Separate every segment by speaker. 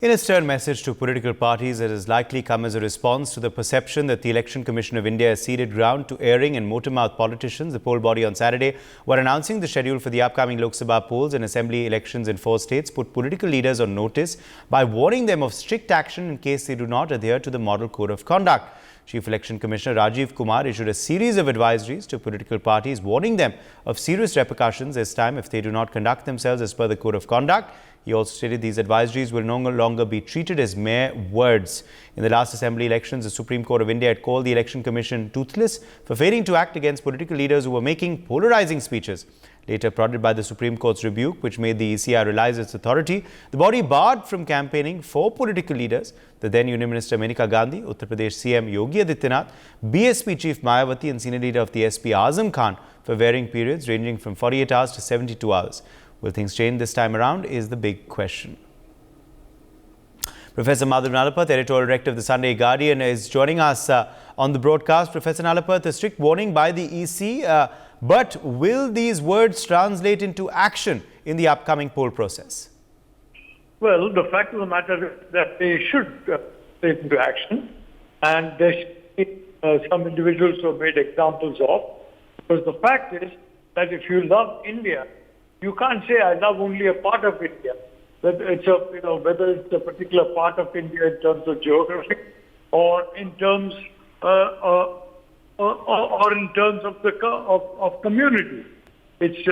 Speaker 1: In a stern message to political parties, it has likely come as a response to the perception that the Election Commission of India has ceded ground to erring and motor-mouth politicians. The poll body on Saturday were announcing the schedule for the upcoming Lok Sabha polls and assembly elections in 4 states, put political leaders on notice by warning them of strict action in case they do not adhere to the Model Code of Conduct. Chief Election Commissioner Rajiv Kumar issued a series of advisories to political parties, warning them of serious repercussions this time if they do not conduct themselves as per the Code of Conduct. He also stated these advisories will no longer be treated as mere words. In the last assembly elections, the Supreme Court of India had called the Election Commission toothless for failing to act against political leaders who were making polarizing speeches. Later prodded by the Supreme Court's rebuke, which made the ECI realize its authority, the body barred from campaigning for political leaders the then Union Minister Maneka Gandhi, Uttar Pradesh CM Yogi Adityanath, BSP Chief Mayawati and Senior Leader of the SP Azam Khan for varying periods ranging from 48 hours to 72 hours. Will things change this time around is the big question. Professor Madhav Nalapath, Editorial Director of the Sunday Guardian, is joining us on the broadcast. Professor Nalapath, a strict warning by the EC, but will these words translate into action in the upcoming poll process?
Speaker 2: Well, the fact of the matter is that they should take into action, and there should be some individuals who have made examples of. Because the fact is that if you love India, you can't say I love only a part of India. Whether it's a particular part of India in terms of geography, or in terms or in terms of the of community. It's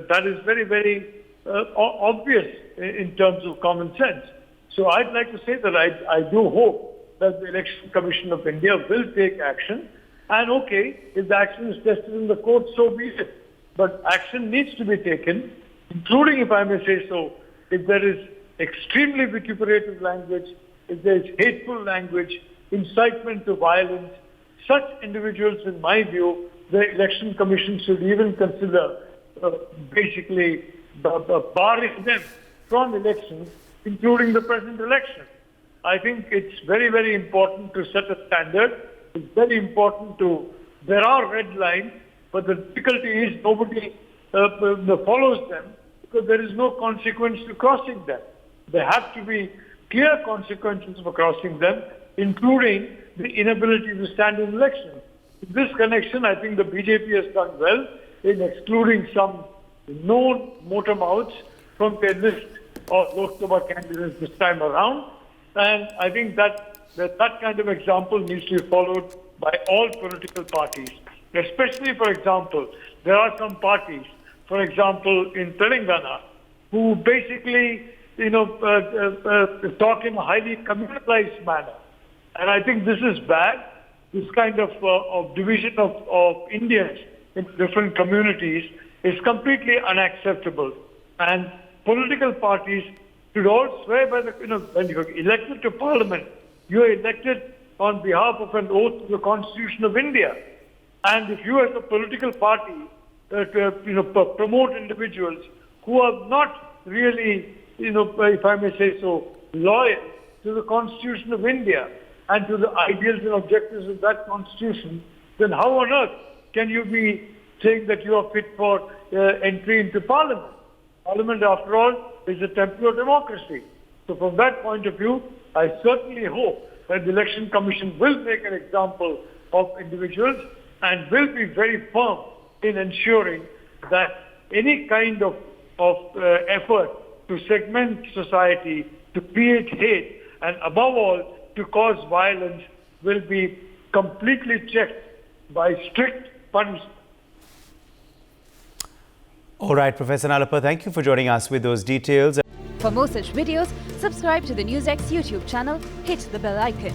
Speaker 2: that is very, very obvious in terms of common sense. So I'd like to say that I do hope that the Election Commission of India will take action. And okay, if the action is tested in the court, so be it. But action needs to be taken, including, if I may say so, if there is extremely vituperative language, if there is hateful language, incitement to violence, such individuals, in my view, the Election Commission should even consider basically barring them from elections, including the present election. I think it's very, very important to set a standard. It's very important there are red lines, but the difficulty is nobody follows them because there is no consequence to crossing them. There have to be clear consequences for crossing them, including the inability to stand in elections. In this connection, I think the BJP has done well in excluding some known motor mouths from their list of Lok Sabha candidates this time around. And I think that kind of example needs to be followed by all political parties. Especially, for example, there are some parties, for example, in Telangana, who basically, talk in a highly communalized manner. And I think this is bad. This kind of division of Indians in different communities is completely unacceptable. And political parties should all swear by when you're elected to Parliament, you're elected on behalf of an oath to the Constitution of India. And if you as a political party promote individuals who are not really, if I may say so, loyal to the Constitution of India and to the ideals and objectives of that Constitution, then how on earth can you be saying that you are fit for entry into Parliament? Parliament, after all, is a temple of democracy. So from that point of view, I certainly hope that the Election Commission will make an example of individuals and will be very firm in ensuring that any kind of effort to segment society, to create hate, and above all, to cause violence will be completely checked by strict punishment.
Speaker 1: All right, Professor Nalapath, thank you for joining us with those details.
Speaker 3: For more such videos, subscribe to the NewsX YouTube channel, hit the bell icon.